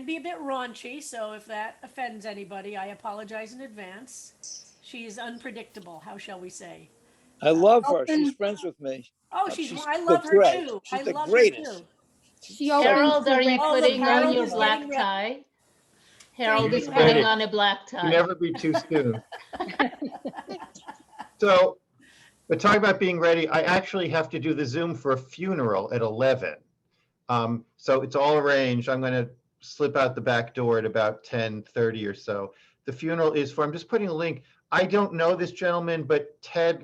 be a bit raunchy, so if that offends anybody, I apologize in advance. She is unpredictable, how shall we say? I love her. She's Open. friends with me. Oh, She's I the love her great. too. I She's the love her greatest. too. She So opens Harold, the are you Oh, look, putting on Harold your is getting black ready. tie? Thank Harold you, is He's putting ready. Harold. on a black Can tie. never be too soon. So, but talking about being ready, I actually have to do the Zoom for a funeral at 11. So it's all arranged. I'm going to slip out the back door at about 10:30 or so. The funeral is for, I'm just putting a link. I don't know this gentleman, but Ted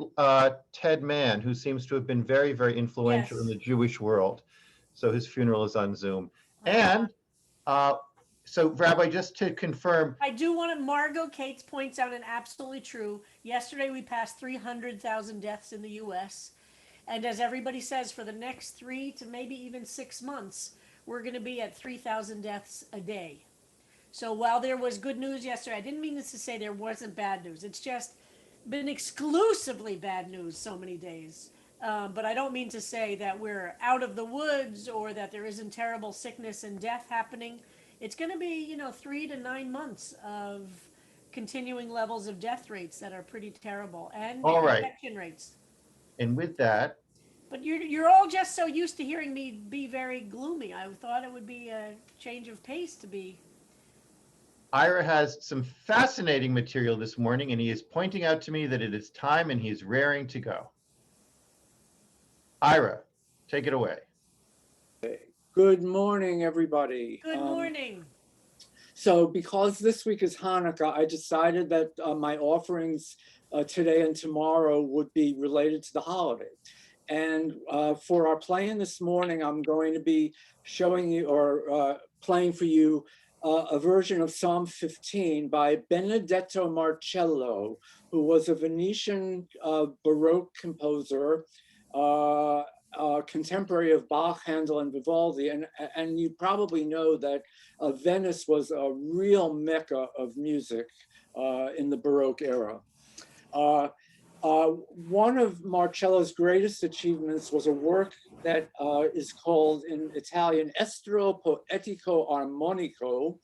Mann, who seems to have been very, very influential in Yes. the Jewish world. So his funeral is on Zoom. Uh-huh. And uh, so, Rabbi, just to confirm, I do want to, Margot Cates points out, and absolutely true. Yesterday we passed 300,000 deaths in the US. And as everybody says, for the next 3 to maybe even 6 months, we're going to be at 3,000 deaths a day. So while there was good news yesterday, I didn't mean this to say there wasn't bad news. It's just been exclusively bad news so many days. But I don't mean to say that we're out of the woods or that there isn't terrible sickness and death happening. It's going to be, 3 to 9 months of continuing levels of death rates that are pretty terrible and all right. infection rates. And with that, But you're all just so used to hearing me be very gloomy. I thought it would be a change of pace to be. Ira has some fascinating material this morning, and he is pointing out to me that it is time and he is raring to go. Ira, take it away. good morning, everybody. Good morning. So because this week is Hanukkah, I decided that my offerings today and tomorrow would be related to the holiday. And for our playing this morning, I'm going to be showing you or playing for you a version of Psalm 15 by Benedetto Marcello, who was a Venetian Baroque composer, contemporary of Bach, Handel, and Vivaldi. And you probably know that Venice was a real mecca of music in the Baroque era. One of Marcello's greatest achievements was a work that is called in Italian Estro Poetico Armonico,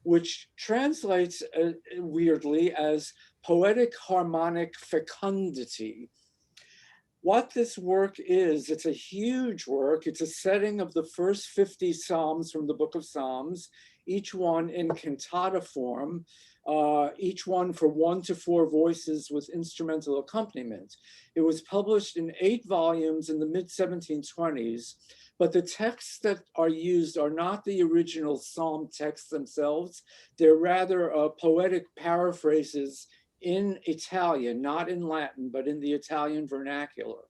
which translates weirdly as poetic harmonic fecundity. What this work is, it's a huge work. It's a setting of the first 50 Psalms from the Book of Psalms, each one in cantata form, each one for 1 to 4 voices with instrumental accompaniment. It was published in 8 volumes in the mid-1720s, but the texts that are used are not the original Psalm texts themselves. They're rather poetic paraphrases in Italian, not in Latin, but in the Italian vernacular.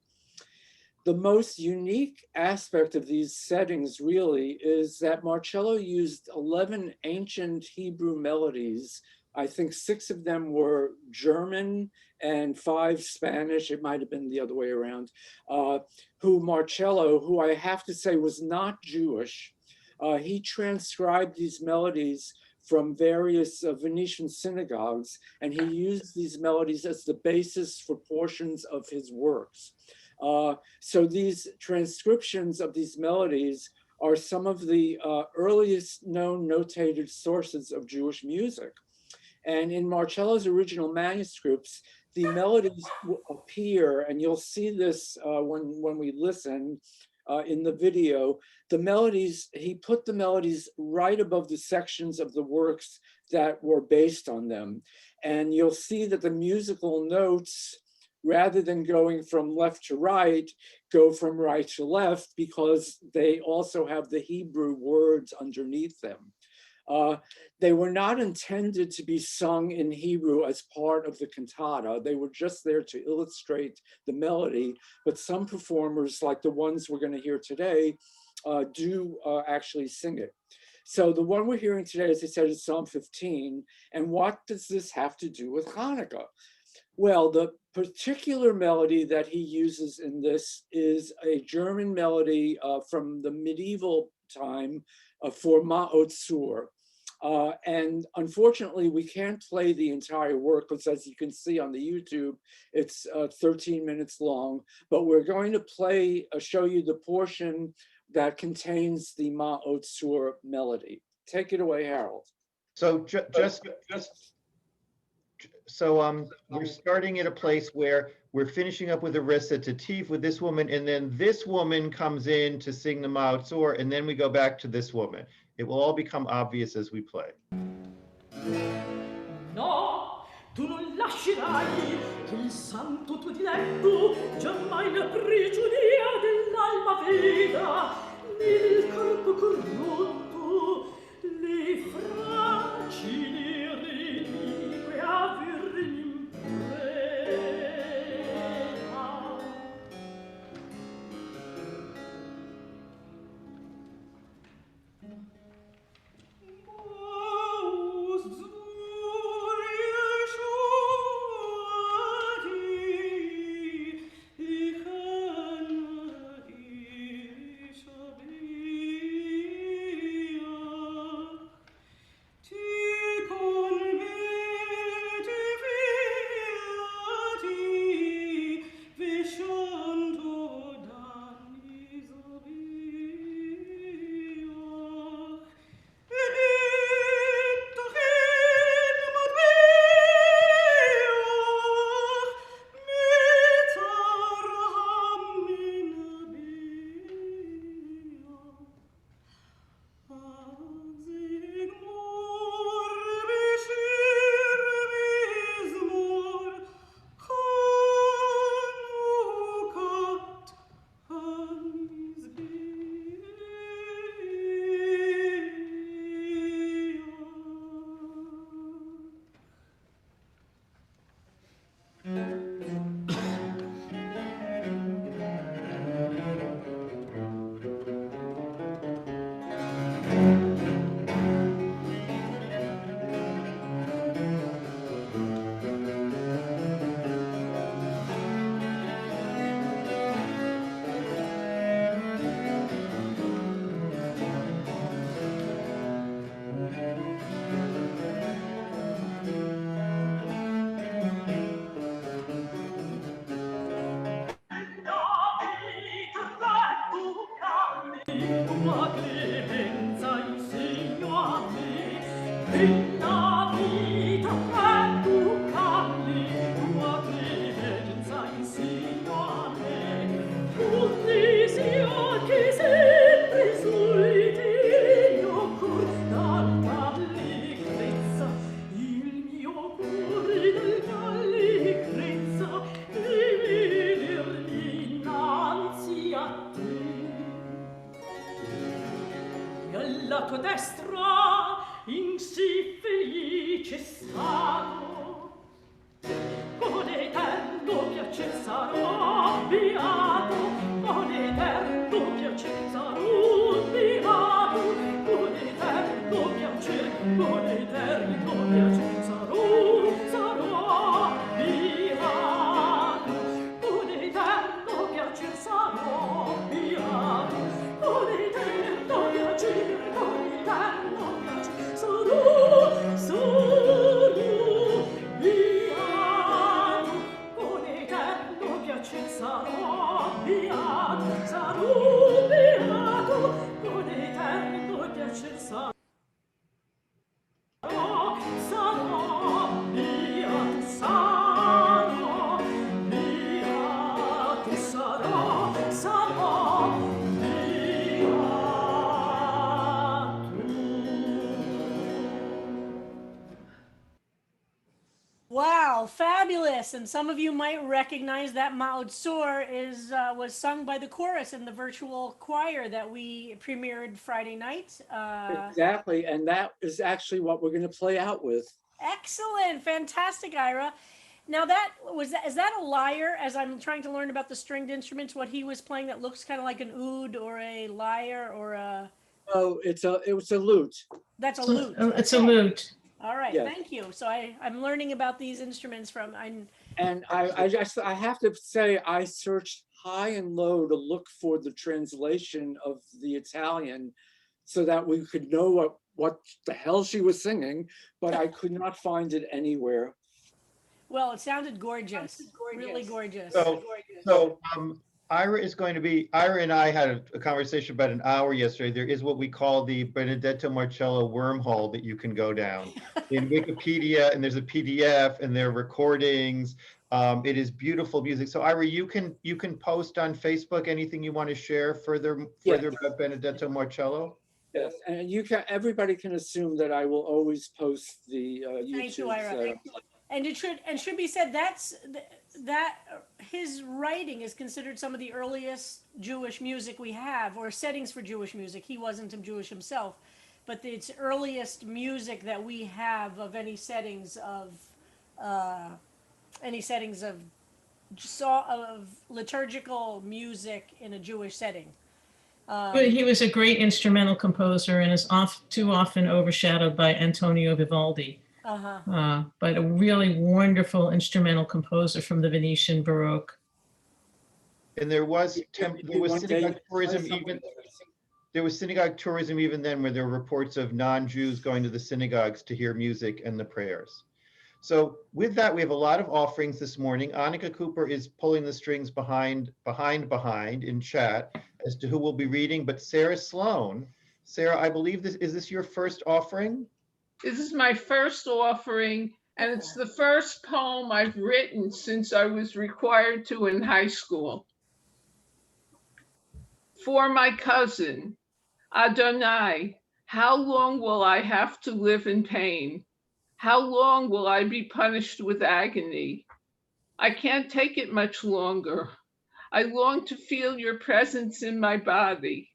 The most unique aspect of these settings really is that Marcello used 11 ancient Hebrew melodies. I think 6 of them were German and 5 Spanish. It might have been the other way around. Marcello, who I have to say was not Jewish, he transcribed these melodies from various Venetian synagogues, and he used these melodies as the basis for portions of his works. So these transcriptions of these melodies are some of the earliest known notated sources of Jewish music. And in Marcello's original manuscripts, the melodies appear, and you'll see this when we listen in the video. The melodies, he put the melodies right above the sections of the works that were based on them. And you'll see that the musical notes, rather than going from left to right, go from right to left because they also have the Hebrew words underneath them. They were not intended to be sung in Hebrew as part of the cantata. They were just there to illustrate the melody, but some performers, like the ones we're going to hear today, do actually sing it. So the one we're hearing today, as I said, is Psalm 15. And what does this have to do with Hanukkah? Well, the particular melody that he uses in this is a German melody from the medieval time for Ma'ot Zur. And unfortunately, we can't play the entire work because, as you can see on the YouTube, it's 13 minutes long. But we're going to show you the portion that contains the Ma'ot Zur melody. Take it away, Harold. So we're starting at a place where we're finishing up with a recitative with this woman, and then this woman comes in to sing the Ma'atzor, and then we go back to this woman. It will all become obvious as we play. No, tu non lascerai che il santo tuo diletto giammai la prigionia dell'alma veda nel corpo corrotto le fragili reliquie aver l'impreda. La codestra in sì felice stato con eterno piacer sarò beato, con eterno piacer sarò beato, con eterno piacer, con eterno piacer sarò beato, con eterno piacer sarò beato, con eterno piacer, con eterno piacer sarò beato, con eterno piacer sarò beato, con eterno piacer sarò Wow, fabulous! And some of you might recognize that Ma'atzor was sung by the chorus in the virtual choir that we premiered Friday night. Exactly, and that is actually what we're going to play out with. Excellent, fantastic, Ira. Now is that a lyre? As I'm trying to learn about the stringed instruments, what he was playing that looks kind of like an oud or a lyre or a. Oh, it was a lute. That's a lute. It's a lute. All right, Yes. Thank you. So I'm learning about these instruments from. And I have to say, I searched high and low to look for the translation of the Italian so that we could know what the hell she was singing, but I could not find it anywhere. Well, it sounded gorgeous. Really gorgeous. So Ira and I had a conversation about an hour yesterday. There is what we call the Benedetto Marcello wormhole that you can go down in Wikipedia, and there's a PDF, and there are recordings. It is beautiful music. So Ira, you can post on Facebook anything you want to share further about Benedetto Marcello. Yes, and everybody can assume that I will always post the Thank you, YouTube. Ira. And it should be said that his writing is considered some of the earliest Jewish music we have, or settings for Jewish music. He wasn't Jewish himself, but it's earliest music that we have of any settings of liturgical music in a Jewish setting. But he was a great instrumental composer and is too often overshadowed by Antonio Vivaldi. But a really wonderful instrumental composer from the Venetian Baroque. And there was synagogue tourism even. There was synagogue tourism even then, where there were reports of non-Jews going to the synagogues to hear music and the prayers. So with that, we have a lot of offerings this morning. Annika Cooper is pulling the strings behind in chat as to who will be reading, but Sarah Sloan. Sarah, I believe is this your first offering? This is my first offering, and it's the first poem I've written since I was required to in high school. For my cousin, Adonai, how long will I have to live in pain? How long will I be punished with agony? I can't take it much longer. I long to feel your presence in my body.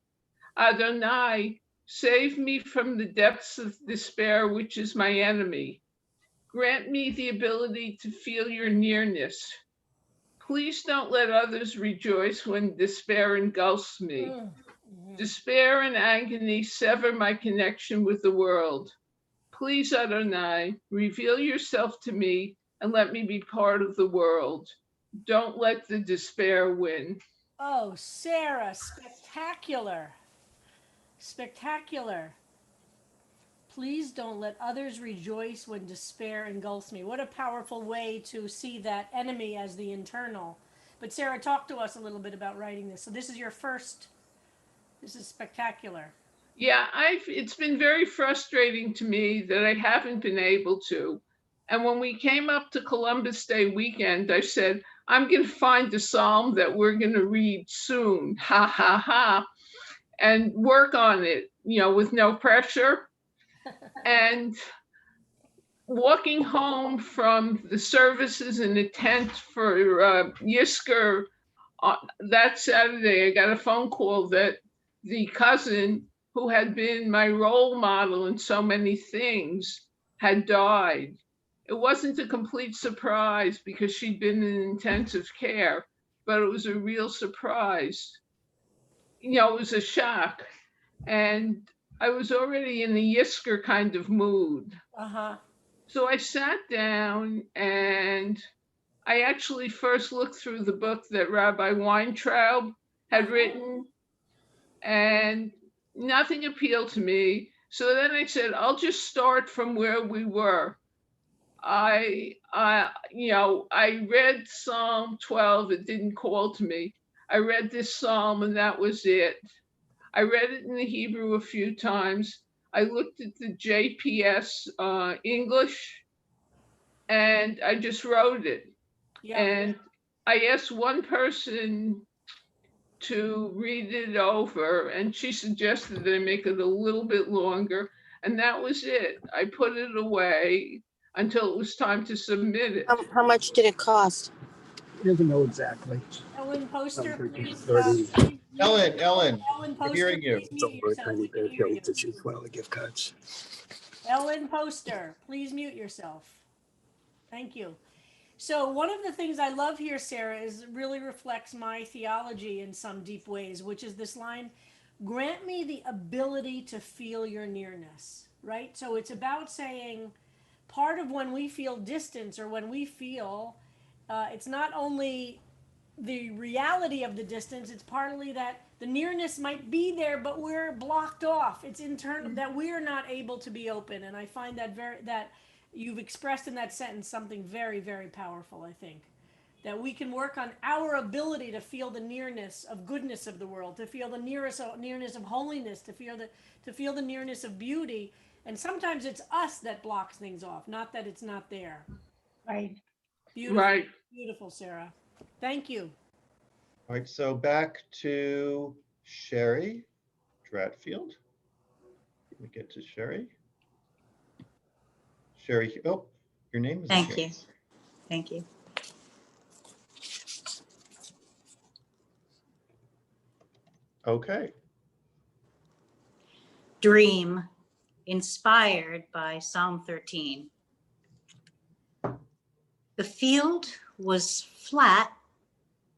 Adonai, save me from the depths of despair, which is my enemy. Grant me the ability to feel your nearness. Please don't let others rejoice when despair engulfs me. Despair and agony sever my connection with the world. Please, Adonai, reveal yourself to me and let me be part of the world. Don't let the despair win. Oh, Sarah, spectacular. Spectacular. Please don't let others rejoice when despair engulfs me. What a powerful way to see that enemy as the internal. But Sarah, talk to us a little bit about writing this. So this is your first, this is spectacular. Yeah, it's been very frustrating to me that I haven't been able to. And when we came up to Columbus Day weekend, I said, I'm going to find a psalm that we're going to read soon, ha, ha, ha, and work on it, with no pressure. And walking home from the services in the tent for Yisker that Saturday, I got a phone call that the cousin who had been my role model in so many things had died. It wasn't a complete surprise because she'd been in intensive care, but it was a real surprise. It was a shock. And I was already in the Yisker kind of mood. So I sat down and I actually first looked through the book that Rabbi Weintraub had written, and nothing appealed to me. So then I said, I'll just start from where we were. I read Psalm 12. It didn't call to me. I read this psalm and that was it. I read it in the Hebrew a few times. I looked at the JPS English and I just wrote it. Yeah. And I asked one person to read it over and she suggested that I make it a little bit longer. And that was it. I put it away until it was time to submit it. How much did it cost? He doesn't know exactly. Ellen Poster, please. Ellen, Poster, we're hearing you. It's over a tiny bit. He'll use one of the gift cards. Ellen Poster, please mute yourself. Thank you. So one of the things I love here, Sarah, is really reflects my theology in some deep ways, which is this line, grant me the ability to feel your nearness, right? So it's about saying part of when we feel distance or when we feel, it's not only the reality of the distance, it's partly that the nearness might be there, but we're blocked off. It's internal, that we're not able to be open. And I find that you've expressed in that sentence something very, very powerful, I think. that we can work on our ability to feel the nearness of goodness of the world, to feel the nearness of holiness, to feel the nearness of beauty. And sometimes it's us that blocks things off, not that it's not there. Right. Beautiful, Right. beautiful, Sarah. Thank you. All right, so back to Sherry Dratfield. Let me get to Sherry. Sherry, oh, your name is. Thank you. Thank you. Okay. Dream, inspired by Psalm 13. The field was flat,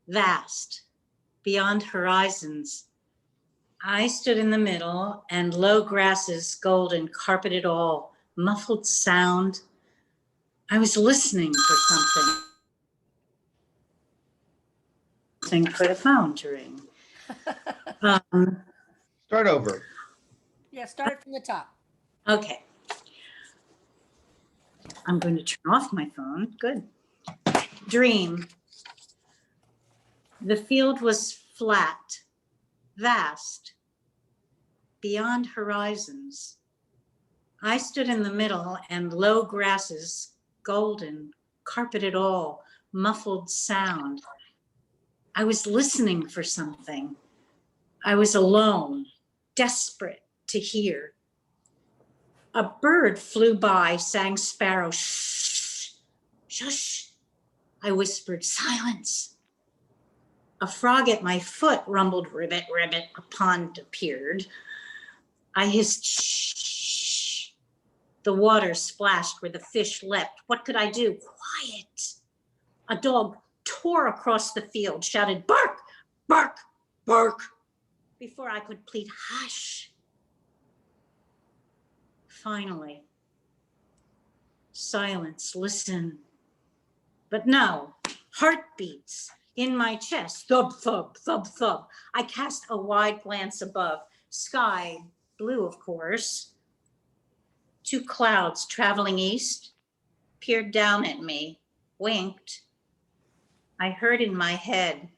vast, beyond horizons. I stood in the middle, and low grasses, golden, carpeted all, muffled sound. I was listening for something. Listening for the phone to ring. Start over. Yeah, start from the top. Okay. I'm going to turn off my phone. Good. Dream. The field was flat, vast, beyond horizons. I stood in the middle, and low grasses, golden, carpeted all, muffled sound. I was listening for something. I was alone, desperate to hear. A bird flew by, sang sparrow, shh, shush. I whispered, silence. A frog at my foot rumbled, ribbit, ribbit. A pond appeared. I hissed, shh. The water splashed where the fish leapt. What could I do? Quiet. A dog tore across the field, shouted, bark, bark, bark. Before I could plead, hush. Finally, silence, listen. But no, heartbeats in my chest, thub, thub, thub, thub. I cast a wide glance above, sky, blue, of course. 2 clouds traveling east peered down at me, winked. I heard in my head,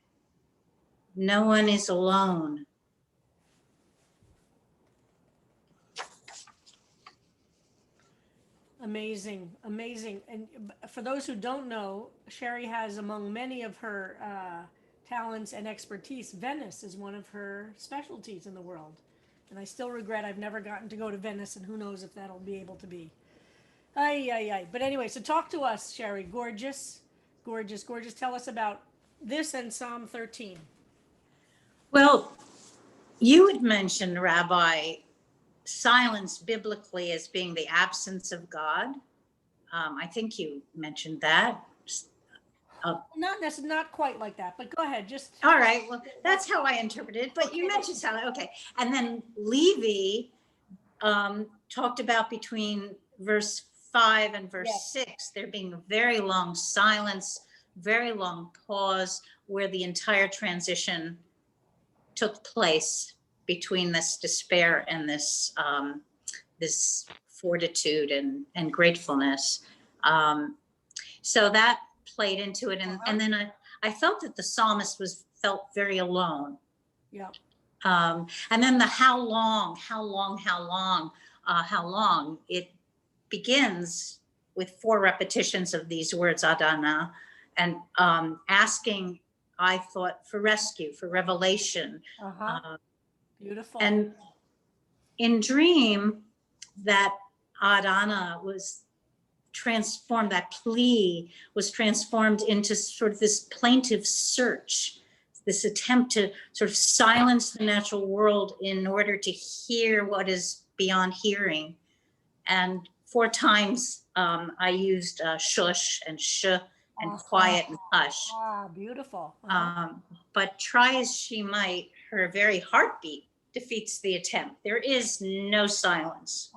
no one is alone. Amazing, amazing. And for those who don't know, Sherry has among many of her talents and expertise, Venice is one of her specialties in the world. And I still regret I've never gotten to go to Venice, and who knows if that'll be able to be. Ay, ay, ay. But anyway, so talk to us, Sherry. Gorgeous, gorgeous, gorgeous. Tell us about this and Psalm 13. Well, you had mentioned, Rabbi, silence biblically as being the absence of God. I think you mentioned that. Not quite like that, but go ahead. Just all right. Well, that's how I interpreted it. But you mentioned silence. Okay. And then Levy talked about between verse 5 and verse 6, there being a very long silence, very long pause, where the entire transition took place between this despair and this this fortitude and gratefulness. So that played into it, and then I felt that the psalmist felt very alone. Yeah. And then the how long, it begins with 4 repetitions of these words, Adana, and asking, I thought, for rescue, for revelation. Beautiful. And in dream, that Adana was transformed, that plea was transformed into sort of this plaintive search, this attempt to sort of silence the natural world in order to hear what is beyond hearing. And 4 times I used shush and sh and quiet and hush. Beautiful. But try as she might, her very heartbeat defeats the attempt. There is no silence.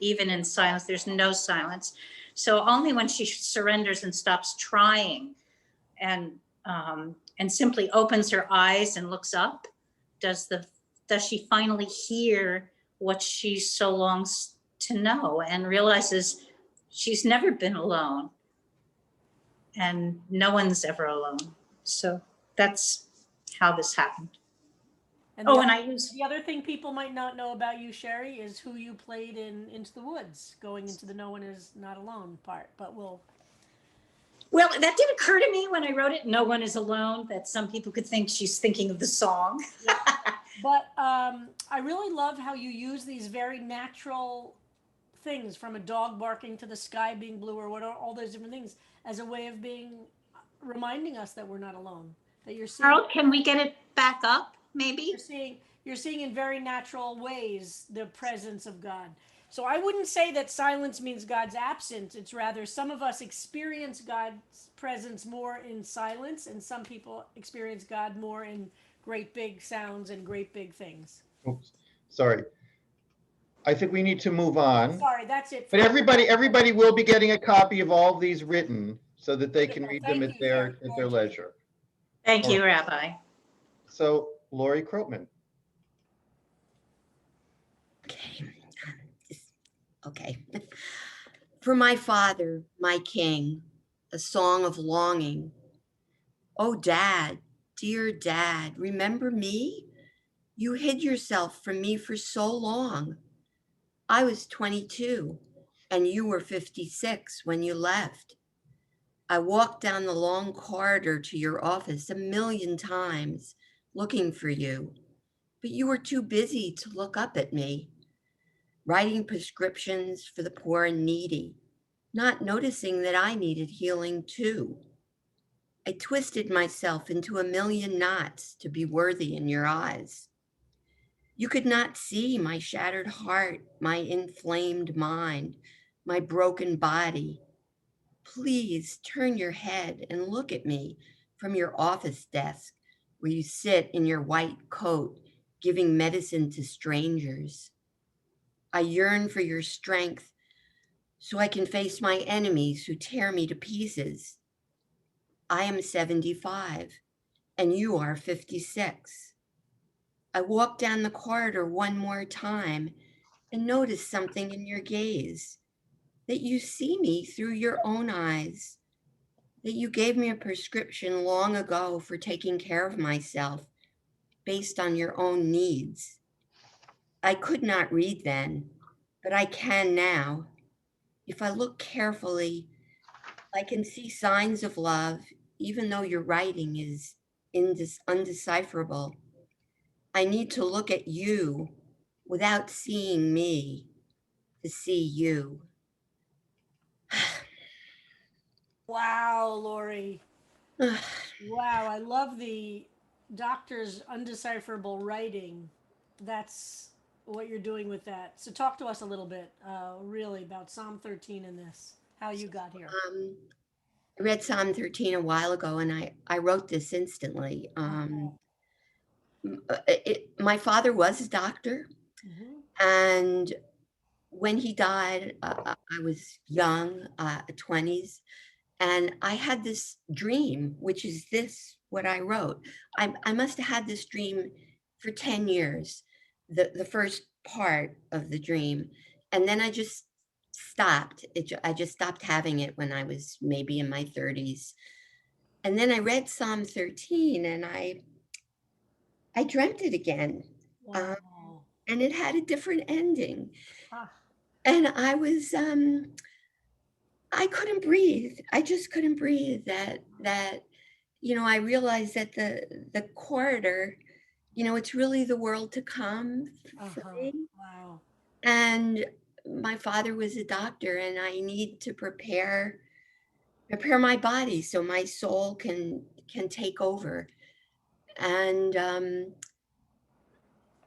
Even in silence, there's no silence. So only when she surrenders and stops trying and simply opens her eyes and looks up, does she finally hear what she so longs to know, and realizes she's never been alone. and no one's ever alone. So that's how this happened. And Oh, the, and other, I used, the other thing people might not know about you, Sherry, is who you played in Into the Woods, going into the No One Is Not Alone part. But we'll. well, that did occur to me when I wrote it, No One Is Alone, that some people could think she's thinking of the song. But I really love how you use these very natural things, from a dog barking to the sky being blue, or what are all those different things, as a way of being reminding us that we're not alone. That you're seeing. Harold, can we get it back up, maybe? You're seeing in very natural ways the presence of God. So I wouldn't say that silence means God's absent. It's rather some of us experience God's presence more in silence, and some people experience God more in great big sounds and great big things. Oops, sorry. I think we need to move on. Sorry, that's it. But everybody will be getting a copy of all of these written so that they can read them Thank at you, Sherry. their leisure. Thank you, All right. Rabbi. So Lori Krotman. Okay. Okay. For my father, my king, a song of longing. Oh, Dad, dear Dad, remember me? You hid yourself from me for so long. I was 22 and you were 56 when you left. I walked down the long corridor to your office a million times looking for you, but you were too busy to look up at me, writing prescriptions for the poor and needy, not noticing that I needed healing too. I twisted myself into a million knots to be worthy in your eyes. You could not see my shattered heart, my inflamed mind, my broken body. Please turn your head and look at me from your office desk where you sit in your white coat giving medicine to strangers. I yearn for your strength so I can face my enemies who tear me to pieces. I am 75 and you are 56. I walk down the corridor one more time and notice something in your gaze, that you see me through your own eyes, that you gave me a prescription long ago for taking care of myself based on your own needs. I could not read then, but I can now. If I look carefully, I can see signs of love, even though your writing is undecipherable. I need to look at you without seeing me to see you. Wow, Lori. Wow, I love the doctor's undecipherable writing. That's what you're doing with that. So talk to us a little bit, really, about Psalm 13 in this, how you got here. I read Psalm 13 a while ago and I wrote this instantly. My father was a doctor, and when he died, I was young, 20s, and I had this dream, which is what I wrote. I must have had this dream for 10 years, the first part of the dream. And then I just stopped. I just stopped having it when I was maybe in my 30s. And then I read Psalm 13 and I dreamt it again. Wow. And it had a different ending. Ah. And I was, I couldn't breathe. I just couldn't breathe. I realized that the corridor, it's really the world to come for me. Wow. And my father was a doctor, and I need to prepare my body so my soul can take over. And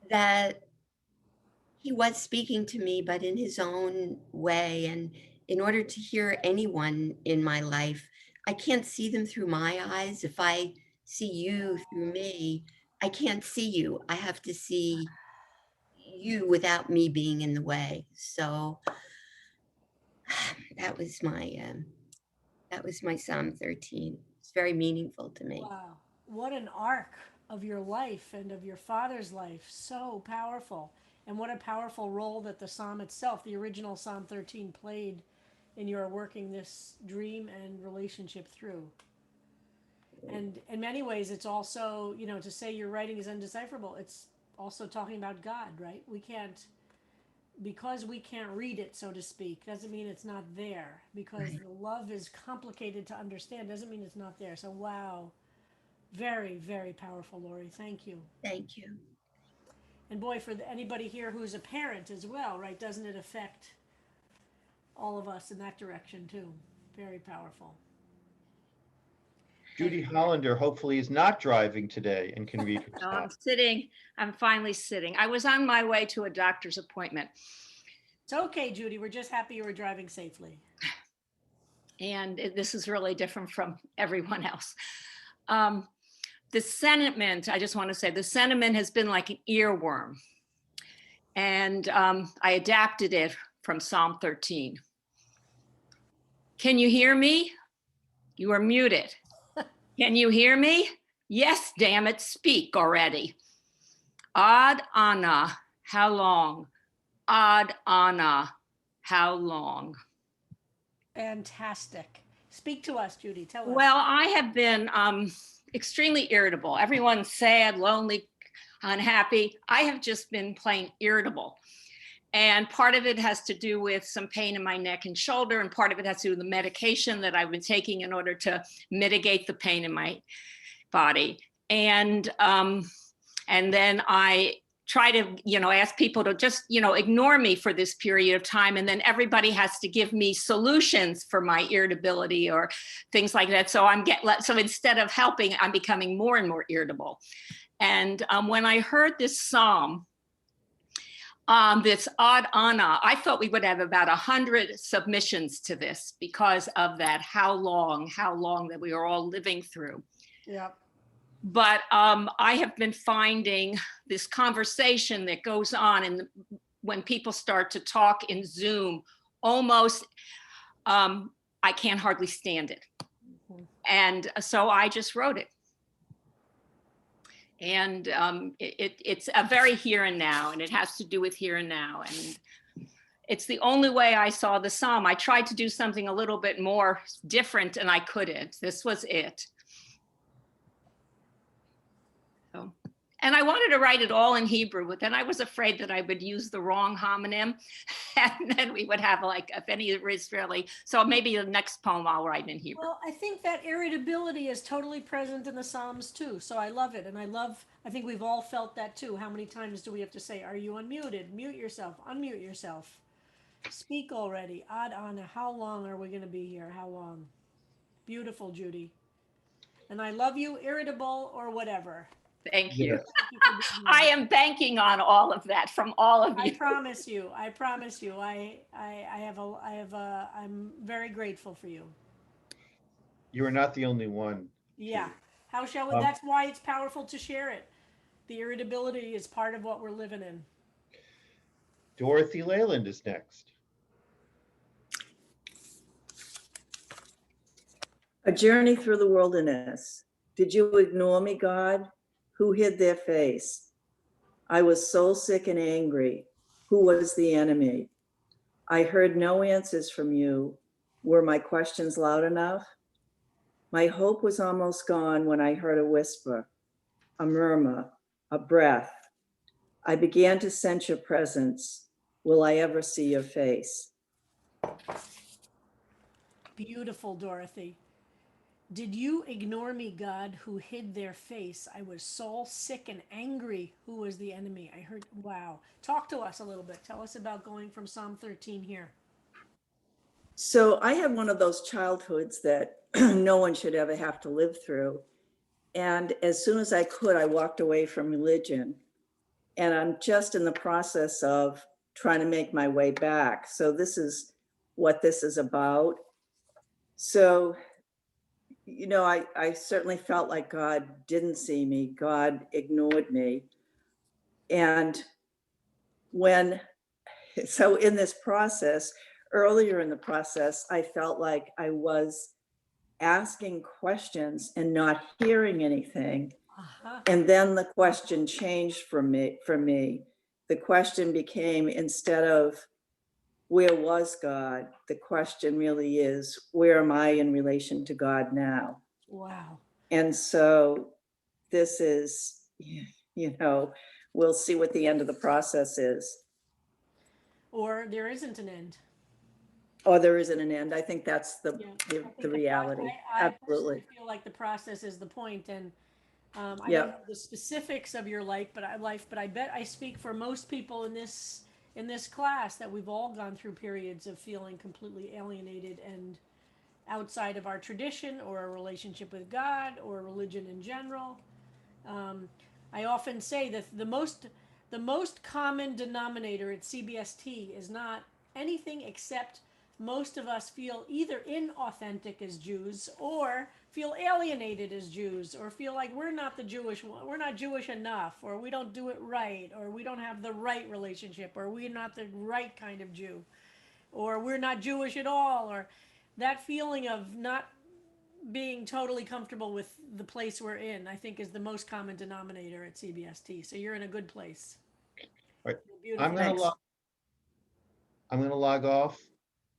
that he was speaking to me, but in his own way. And in order to hear anyone in my life, I can't see them through my eyes. If I see you through me, I can't see you. I have to see you without me being in the way. So that was my Psalm 13. It's very meaningful to me. Wow. What an arc of your life and of your father's life. So powerful. And what a powerful role that the psalm itself, the original Psalm 13, played and you are working this dream and relationship through. And in many ways, it's also, you know, to say your writing is undecipherable, it's also talking about God, right? We can't, because we can't read it, so to speak, doesn't mean it's not there. Because Right. the love is complicated to understand, doesn't mean it's not there. So, wow, very, very powerful, Lori. Thank you. Thank you. And boy, for anybody here who's a parent as well, right? Doesn't it affect all of us in that direction too? Very powerful. Judy Hollander hopefully is not driving today and can read her No, I'm stuff. sitting. I'm finally sitting. I was on my way to a doctor's appointment. It's okay, Judy. We're just happy you were driving safely. And this is really different from everyone else. The sentiment, I just want to say, the sentiment has been like an earworm. And I adapted it from Psalm 13. Can you hear me? You are muted. Can you hear me? Yes, damn it, speak already. Ad Anna, how long? Ad Anna, how long? Fantastic. Speak to us, Judy. Tell us. Well, I have been extremely irritable. Everyone's sad, lonely, unhappy. I have just been plain irritable. And part of it has to do with some pain in my neck and shoulder, and part of it has to do with the medication that I've been taking in order to mitigate the pain in my body. And then I try to, ask people to just, ignore me for this period of time. And then everybody has to give me solutions for my irritability or things like that. So so instead of helping, I'm becoming more and more irritable. And when I heard this psalm, this Ad Anna, I thought we would have about 100 submissions to this because of that how long that we are all living through. Yeah. But I have been finding this conversation that goes on, and when people start to talk in Zoom, almost, I can't hardly stand it. Mm-hmm. And so I just wrote it. And it's a very here and now, and it has to do with here and now. And it's the only way I saw the psalm. I tried to do something a little bit more different, and I couldn't. This was it. So, and I wanted to write it all in Hebrew, but then I was afraid that I would use the wrong homonym, and then we would have if any Israeli. So maybe the next poem I'll write in Hebrew. Well, I think that irritability is totally present in the Psalms too. So I love it. And I think we've all felt that too. How many times do we have to say, are you unmuted? Mute yourself, unmute yourself. Speak already. Ad Anna, how long are we going to be here? How long? Beautiful, Judy. And I love you, irritable or whatever. Thank you. Yes. Thank you for being here. I am banking on all of that from all of you. I promise you. I'm very grateful for you. You are not the only one. Yeah. How shall we? That's why it's powerful to share it. The irritability is part of what we're living in. Dorothy Leyland is next. A journey through the wilderness. Did you ignore me, God? Who hid their face? I was so sick and angry. Who was the enemy? I heard no answers from you. Were my questions loud enough? My hope was almost gone when I heard a whisper, a murmur, a breath. I began to sense your presence. Will I ever see your face? Beautiful, Dorothy. Did you ignore me, God, who hid their face? I was so sick and angry. Who was the enemy? I heard, wow. Talk to us a little bit. Tell us about going from Psalm 13 here. So I had one of those childhoods that no one should ever have to live through. And as soon as I could, I walked away from religion. And I'm just in the process of trying to make my way back. So this is what this is about. So, I certainly felt like God didn't see me. God ignored me. And so in this process, earlier in the process, I felt like I was asking questions and not hearing anything. Uh-huh. And then the question changed for me. The question became, instead of where was God? The question really is, where am I in relation to God now? Wow. And so this is, we'll see what the end of the process is. Or there isn't an end. Or there isn't an end. I think that's Yeah, I think the reality. I Absolutely. personally feel like the process is the point, and I Yeah. don't know the specifics of your life, but I bet I speak for most people in this class that we've all gone through periods of feeling completely alienated and outside of our tradition or a relationship with God or religion in general. I often say that the most common denominator at CBST is not anything except most of us feel either inauthentic as Jews or feel alienated as Jews or feel like we're not Jewish enough, or we don't do it right, or we don't have the right relationship, or we're not the right kind of Jew, or we're not Jewish at all, or that feeling of not being totally comfortable with the place we're in, I think, is the most common denominator at CBST. So you're in a good place. All right. Beautiful. I'm gonna log off.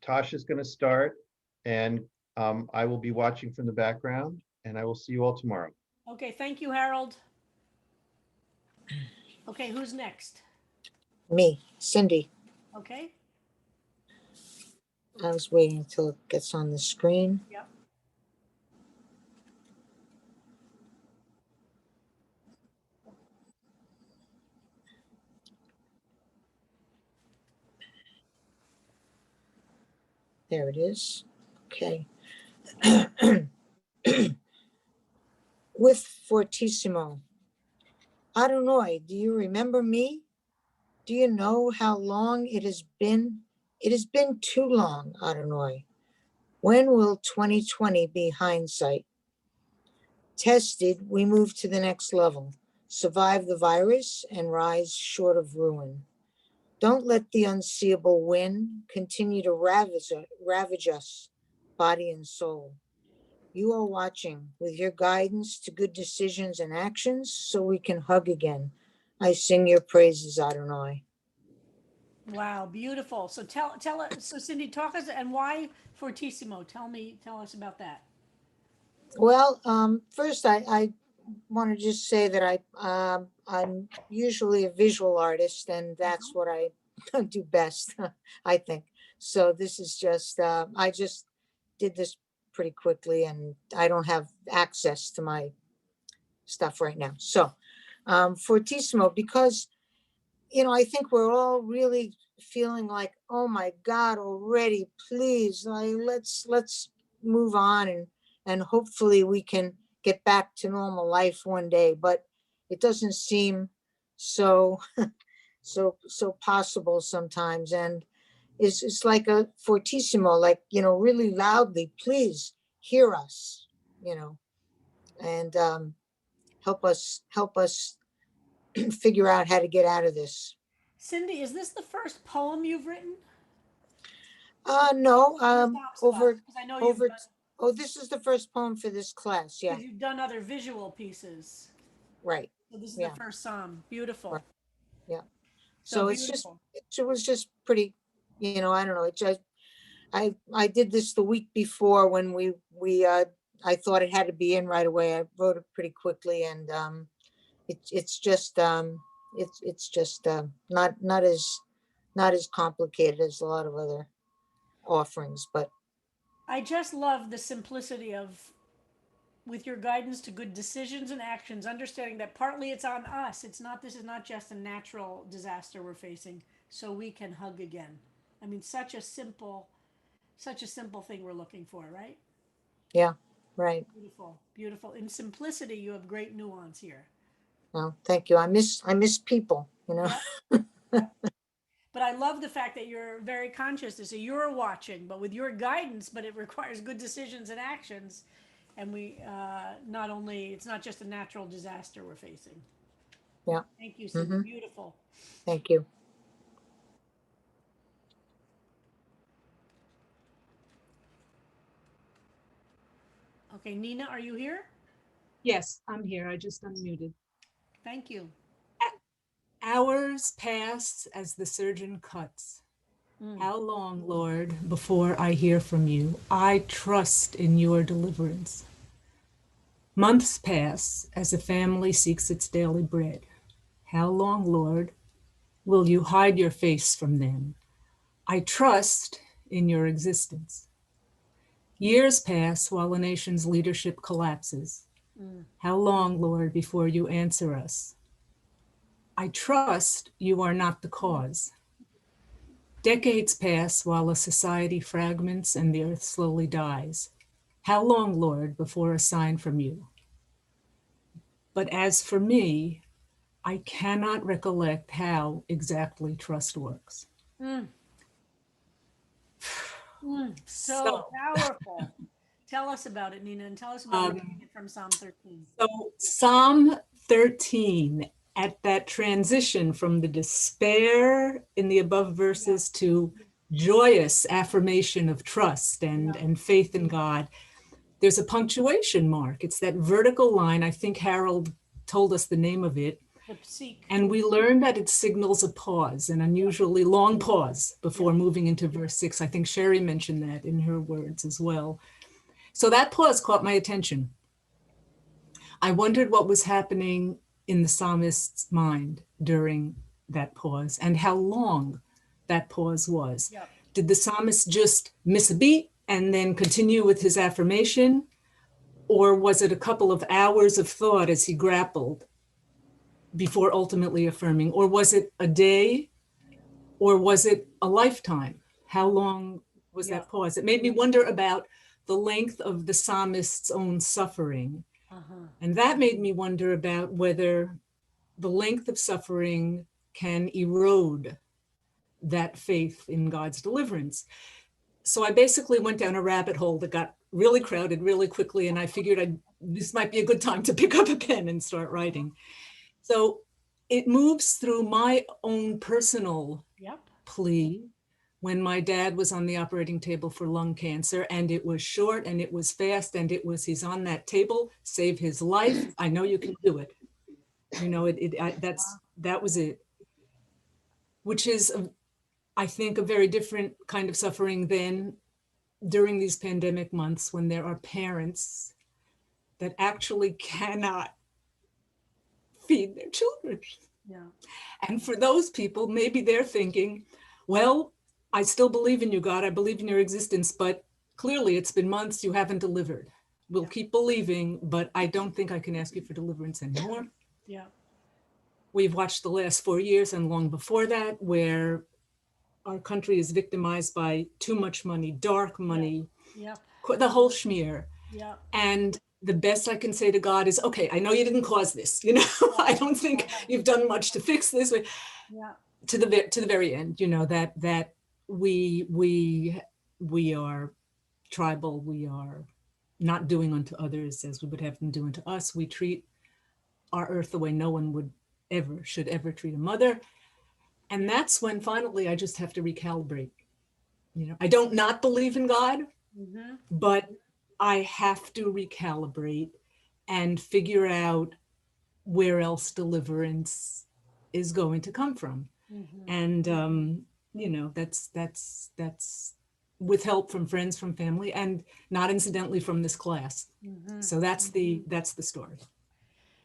Tasha's gonna start, and I will be watching from the background, and I will see you all tomorrow. Okay, thank you, Harold. Okay, who's next? Me, Cindy. Okay. I was waiting until it gets on the screen. Yep. There it is. Okay. With Fortissimo. Adonai, do you remember me? Do you know how long it has been? It has been too long, Adonai. When will 2020 be hindsight? Tested, we move to the next level, survive the virus and rise short of ruin. Don't let the unseeable win continue to ravage us, body and soul. You are watching with your guidance to good decisions and actions so we can hug again. I sing your praises, Adonai. Wow, beautiful. So tell us, so Cindy, talk us, and why Fortissimo? Tell us about that. Well, first I want to just say that I'm usually a visual artist, and that's what I do best, I think. So this is just I just did this pretty quickly, and I don't have access to my stuff right now. So Fortissimo, because I think we're all really feeling like, oh my God, already, please, like, let's move on, and hopefully we can get back to normal life one day. But it doesn't seem so so possible sometimes. And it's like a fortissimo, like, really loudly, please hear us, and help us figure out how to get out of this. Cindy, is this the first poem you've written? No, Because I know you've over, done, oh, this is the first poem for this class. Yeah, 'cause you've done other visual pieces. right. So this is Yeah. the first psalm. Beautiful. Right. Yeah. So So beautiful. it was just pretty, I don't know. It just, I did this the week before when I thought it had to be in right away. I wrote it pretty quickly, and it's just not as complicated as a lot of other offerings, but I just love the simplicity of, with your guidance to good decisions and actions, understanding that partly it's on us. This is not just a natural disaster we're facing, so we can hug again. I mean, such a simple thing we're looking for, right? yeah, right. Beautiful, beautiful. In simplicity, you have great nuance here. Well, thank you. I miss people, Yep. Yep. But I love the fact that you're very conscious. So you're watching, but with your guidance, but it requires good decisions and actions. And it's not just a natural disaster we're facing. Yeah. Thank you, Cindy. Mhm. Beautiful. Thank you. Okay, Nina, are you here? Yes, I'm here. I just unmuted. Thank you. Hours pass as the surgeon cuts. How long, Lord, before I hear from you? I trust in your deliverance. Months pass as a family seeks its daily bread. How long, Lord, will you hide your face from them? I trust in your existence. Years pass while a nation's leadership collapses. How long, Lord, before you answer us? I trust you are not the cause. Decades pass while a society fragments and the earth slowly dies. How long, Lord, before a sign from you? But as for me, I cannot recollect how exactly trust works. So powerful. Tell us about it, Nina, and tell us about reading it from Psalm 13. So Psalm 13, at that transition from the despair in the above verses to joyous affirmation of trust and faith in God, there's a punctuation mark. It's that vertical line. I think Harold told us the name of it. And we learned that it signals a pause, an unusually long pause before moving into verse 6. I think Sherry mentioned that in her words as well. So that pause caught my attention. I wondered what was happening in the psalmist's mind during that pause and how long that pause was. Did the psalmist just miss a beat and then continue with his affirmation? Or was it a couple of hours of thought as he grappled before ultimately affirming? Or was it a day? Or was it a lifetime? How long was that pause? It made me wonder about the length of the psalmist's own suffering. And that made me wonder about whether the length of suffering can erode that faith in God's deliverance. So I basically went down a rabbit hole that got really crowded really quickly, and I figured this might be a good time to pick up a pen and start writing. So it moves through my own personal plea when my dad was on the operating table for lung cancer, and it was short and it was fast and it was, he's on that table, save his life. I know you can do it. You know, that was it, which is, I think, a very different kind of suffering than during these pandemic months when there are parents that actually cannot feed their children. And for those people, maybe they're thinking, well, I still believe in you, God. I believe in your existence, but clearly it's been months, you haven't delivered. We'll keep believing, but I don't think I can ask you for deliverance anymore. We've watched the last 4 years and long before that, where our country is victimized by too much money, dark money, the whole schmear. And the best I can say to God is, okay, I know you didn't cause this. You know, I don't think you've done much to fix this. To the very end, you know, that we are tribal. We are not doing unto others as we would have them do unto us. We treat our earth the way no one should ever treat a mother. And that's when finally I just have to recalibrate. You know, I don't not believe in God, but I have to recalibrate and figure out where else deliverance is going to come from. And, you know, that's with help from friends, from family, and not incidentally from this class. So that's the story.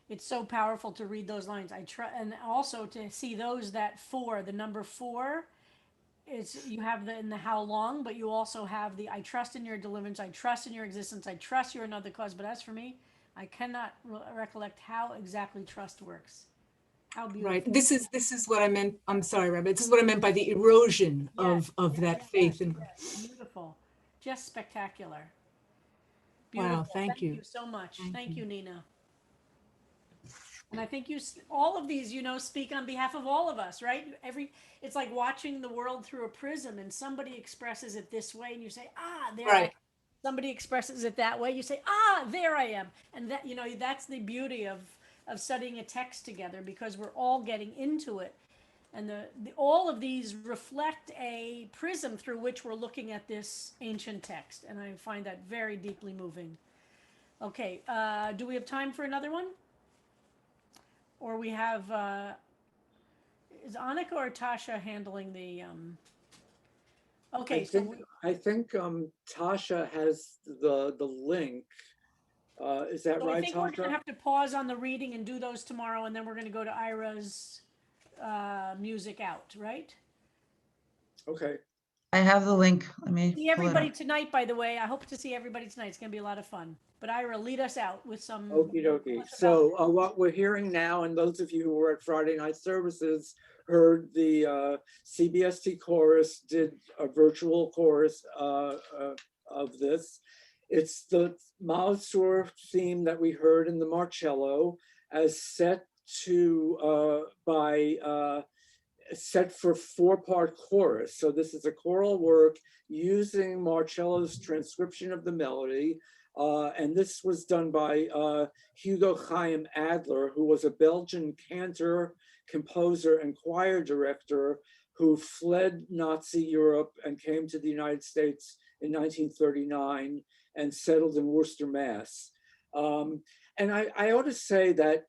It's so powerful to read those lines. And also to see those the number 4 is, you have in the how long, but you also have the I trust in your deliverance, I trust in your existence, I trust you're another cause. But as for me, I cannot recollect how exactly trust works. How beautiful. Right. This is what I meant. I'm sorry, Rabbi. This is what I meant by the erosion of that faith. Beautiful. Just spectacular. Beautiful. Wow. Thank you so much. Thank you, Nina. And I think all of these, speak on behalf of all of us, right? It's like watching the world through a prism, and somebody expresses it this way, and you say, there I am. Somebody expresses it that way, you say, there I am. And that, that's the beauty of studying a text together, because we're all getting into it. And all of these reflect a prism through which we're looking at this ancient text. And I find that very deeply moving. Okay, do we have time for another one? Or we have, is Annika or Tasha handling the Okay, so I think Tasha has the link. Is that so I right, think we're gonna Tasha? have to pause on the reading and do those tomorrow, and then we're gonna go to Ira's music out, right? Okay. I have the link. Let me See pull it everybody up. tonight, by the way. I hope to see everybody tonight. It's gonna be a lot of fun. But Ira, lead us out with some. Okie dokie. what's about- So what we're hearing now, and those of you who were at Friday night services heard the CBST chorus did a virtual chorus of this. It's the Mazur theme that we heard in the Marcello as set to set for 4-part chorus. So this is a choral work using Marcello's transcription of the melody. And this was done by Hugo Chaim Adler, who was a Belgian cantor, composer, and choir director who fled Nazi Europe and came to the United States in 1939 and settled in Worcester, Mass. And I ought to say that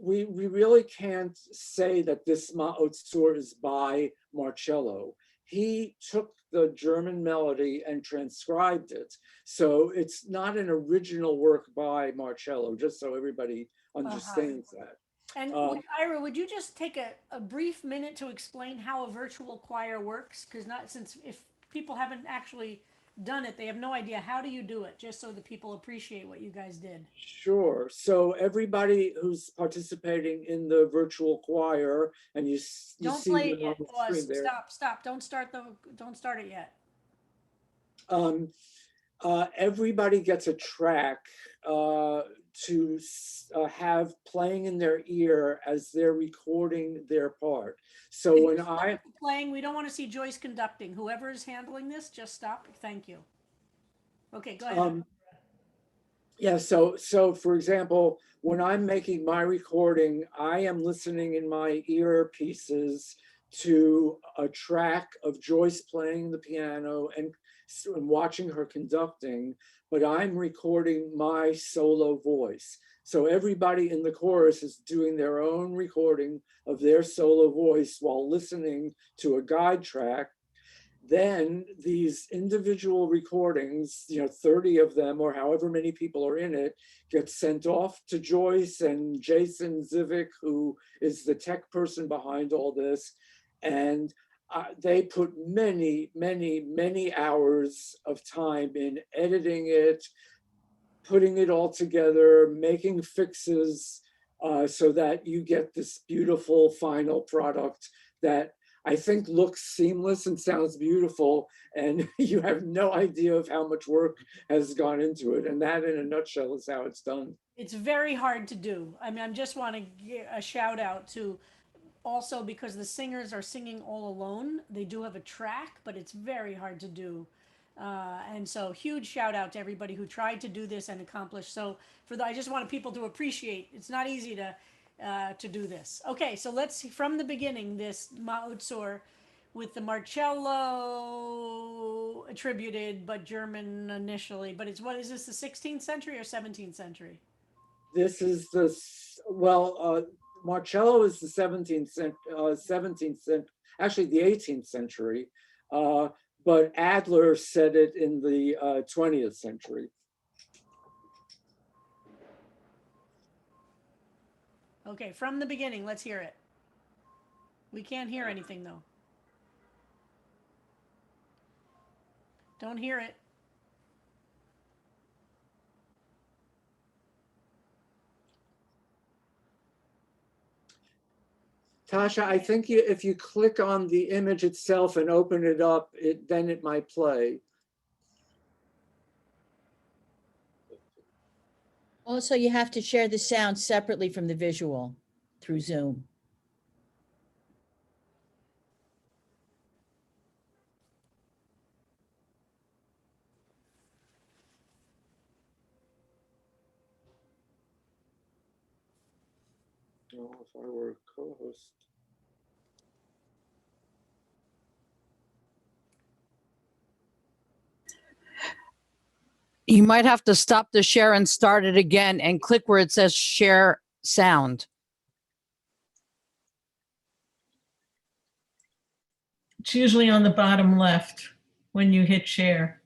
we really can't say that this Ma'ot Tzur is by Marcello. He took the German melody and transcribed it. So it's not an original work by Marcello, just so everybody understands that. And Ira, would you just take a brief minute to explain how a virtual choir works? Because since if people haven't actually done it, they have no idea. How do you do it? Just so that people appreciate what you guys did. Sure. So everybody who's participating in the virtual choir, and you Don't see play them it on yet. the Pause. screen there. Stop. Don't start it yet. Everybody gets a track to have playing in their ear as they're recording their part. So when I playing, we don't want to see Joyce conducting. Whoever is handling this, just stop. Thank you. Okay, go ahead. Yeah, so for example, when I'm making my recording, I am listening in my earpieces to a track of Joyce playing the piano and watching her conducting, but I'm recording my solo voice. So everybody in the chorus is doing their own recording of their solo voice while listening to a guide track. Then these individual recordings, 30 of them or however many people are in it, get sent off to Joyce and Jason Zivic, who is the tech person behind all this. And they put many, many, many hours of time in editing it, putting it all together, making fixes so that you get this beautiful final product that I think looks seamless and sounds beautiful, and you have no idea of how much work has gone into it. And that in a nutshell is how it's done. It's very hard to do. I mean, I just want to give a shout out to also because the singers are singing all alone. They do have a track, but it's very hard to do. And so huge shout out to everybody who tried to do this and accomplished. So I just wanted people to appreciate, it's not easy to do this. Okay, so let's see from the beginning, this Ma'ot Tzur with the Marcello attributed, but German initially. But what is this, the 16th century or 17th century? This is Marcello is the 17th century, actually the 18th century. But Adler said it in the 20th century. Okay, from the beginning, let's hear it. We can't hear anything though. Don't hear it. Tasha, I think if you click on the image itself and open it up, then it might play. Also, you have to share the sound separately from the visual through Zoom. Oh, if I were a co-host. You might have to stop the share and start it again and click where it says share sound. It's usually on the bottom left. when you hit share.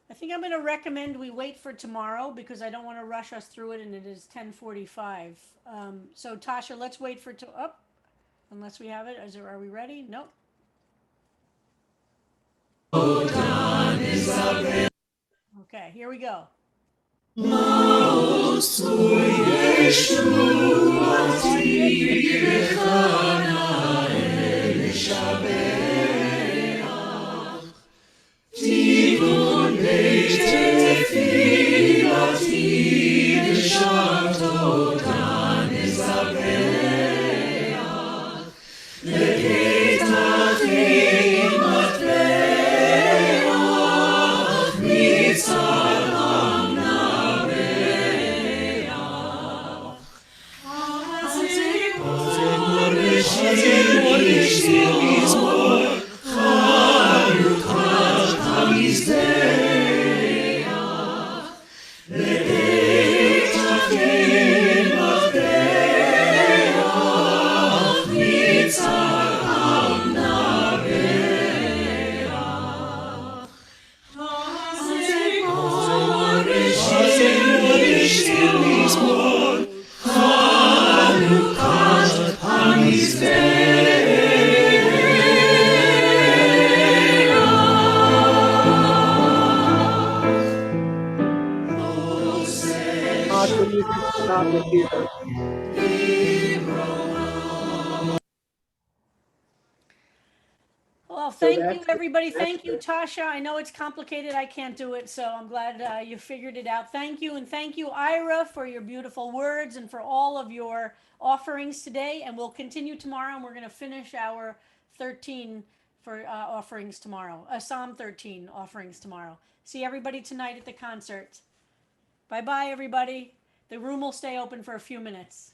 I think I'm going to recommend we wait for tomorrow because I don't want to rush us through it, and it is 10:45. So Tasha, let's wait for unless we have it. Are we ready? Nope. Okay, here we go. Tasha, you can stop it here. Well, So thank you, that's- everybody. that's Thank you, it. Tasha. I know it's complicated. I can't do it, so I'm glad you figured it out. Thank you, and thank you, Ira, for your beautiful words and for all of your offerings today. And we'll continue tomorrow, and we're going to finish our 13 for offerings tomorrow. Psalm 13 offerings tomorrow. See everybody tonight at the concert. Bye-bye, everybody. The room will stay open for a few minutes.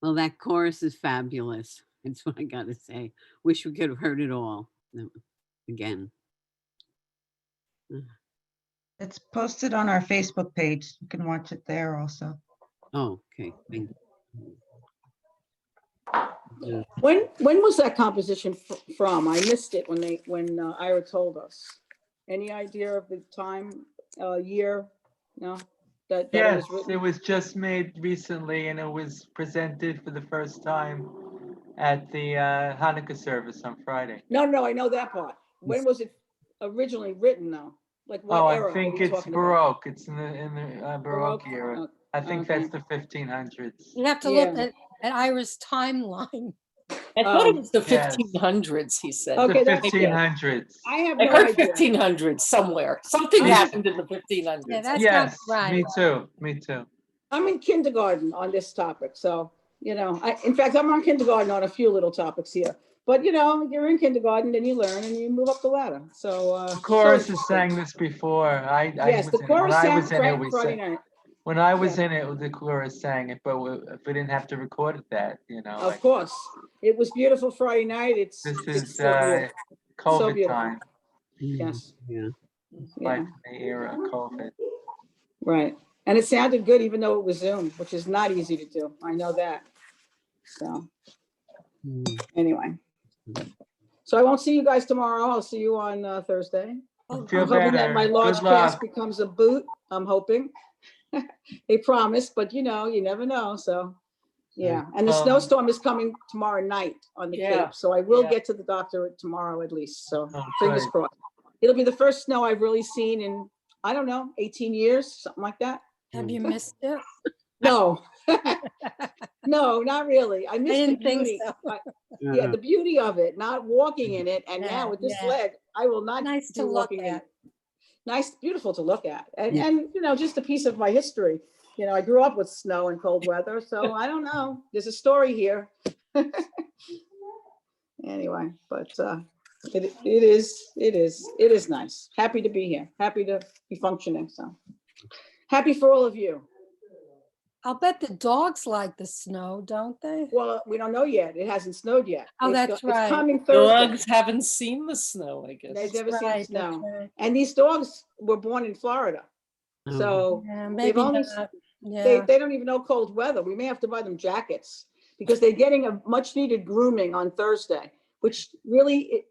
Well, that chorus is fabulous. That's what I gotta say. Wish we could have heard it all again. It's posted on our Facebook page. You can watch it there also. Oh, okay. Thank you. When was that composition from? I missed it when Ira told us. Any idea of the time, year? No? That it Yes, was written? it was just made recently and it was presented for the first time at the Hanukkah service on Friday. No, I know that part. When was it originally written though? Like what Oh, era I are think we it's talking about? Baroque. It's in the Baroque era. I think okay. that's the 1500s. You have to look at Ira's timeline. I thought it was the Yes. 1500s, he said. Okay, The that's 1500s. I have I no heard idea. 1500s somewhere. Something Yes. happened in the 1500s. Yeah, that's Yes, not right. me too. Me too. I'm in kindergarten on this topic, so in fact, I'm on kindergarten on a few little topics here. But you're in kindergarten, and you learn, and you move up the ladder. So The chorus so has sang this before. yes, the chorus sang we Friday sang. night. When I was Yeah. in it, the chorus sang it, but we didn't have to record it that, Of course, it was beautiful Friday night. It's This is so beautiful. COVID beautiful. time. Yes. Yeah. Yeah. The era of COVID. Right. And it sounded good, even though it was Zoom, which is not easy to do. I know that. So anyway. So I won't see you guys tomorrow. I'll see you on Thursday. Feel I'm hoping that better. my large Good cast luck. becomes a boot. I'm hoping. They promised, but you never know. So Yeah, and the snowstorm is coming tomorrow night on the Cape, so I will get to the doctor tomorrow at least, so fingers good. crossed. It'll be the first snow I've really seen in, I don't know, 18 years, something like that. Have you missed it? No, no, not really. I missed the didn't think beauty. so. Yeah, the beauty of it, not walking in it, and now with this Yeah. leg, I will not Nice be to look walking in at. it. Nice, beautiful to look at, and Yeah. and you know, just a piece of my history. You know, I grew up with snow and cold weather, so I don't know. There's a story here. Anyway, but it is nice. Happy to be here. Happy to be functioning. So happy for all of you. I'll bet the dogs like the snow, don't they? Well, we don't know yet. It hasn't snowed yet. Oh, that's right. It's coming Thursday. Dogs haven't seen the snow, I guess. They've never seen Right, snow. that's right. And these dogs were born in Florida. So Yeah, they've maybe only, not. they Yeah. don't even know cold weather. We may have to buy them jackets because they're getting a much needed grooming on Thursday, which really,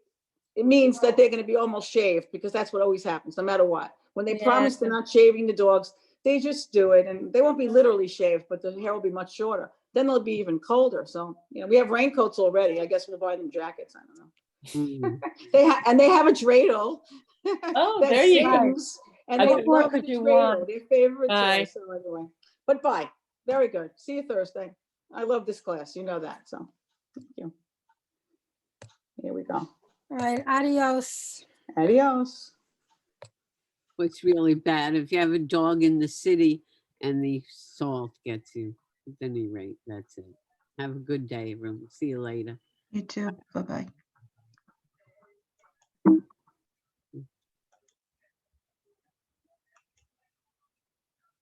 it means that they're going to be almost shaved because that's what always happens, no matter what. When they Yeah. promise they're not shaving the dogs, they just do it, and they won't be literally shaved, but the hair will be much shorter. Then they'll be even colder. So, you know, we have raincoats already. I guess we'll buy them jackets. I don't know. Mm. They have a dreidel. Oh, that there you go. sings, and they Okay. What love could the you dreidel, want? their favorite Bye. toy. So anyway, but bye. Very good. See you Thursday. I love this class. You know that. So thank you. Here we go. All right, adios. Adios. What's really bad, if you have a dog in the city and the salt gets you, at any rate, that's it. Have a good day, everyone. See you later. You too. Bye-bye.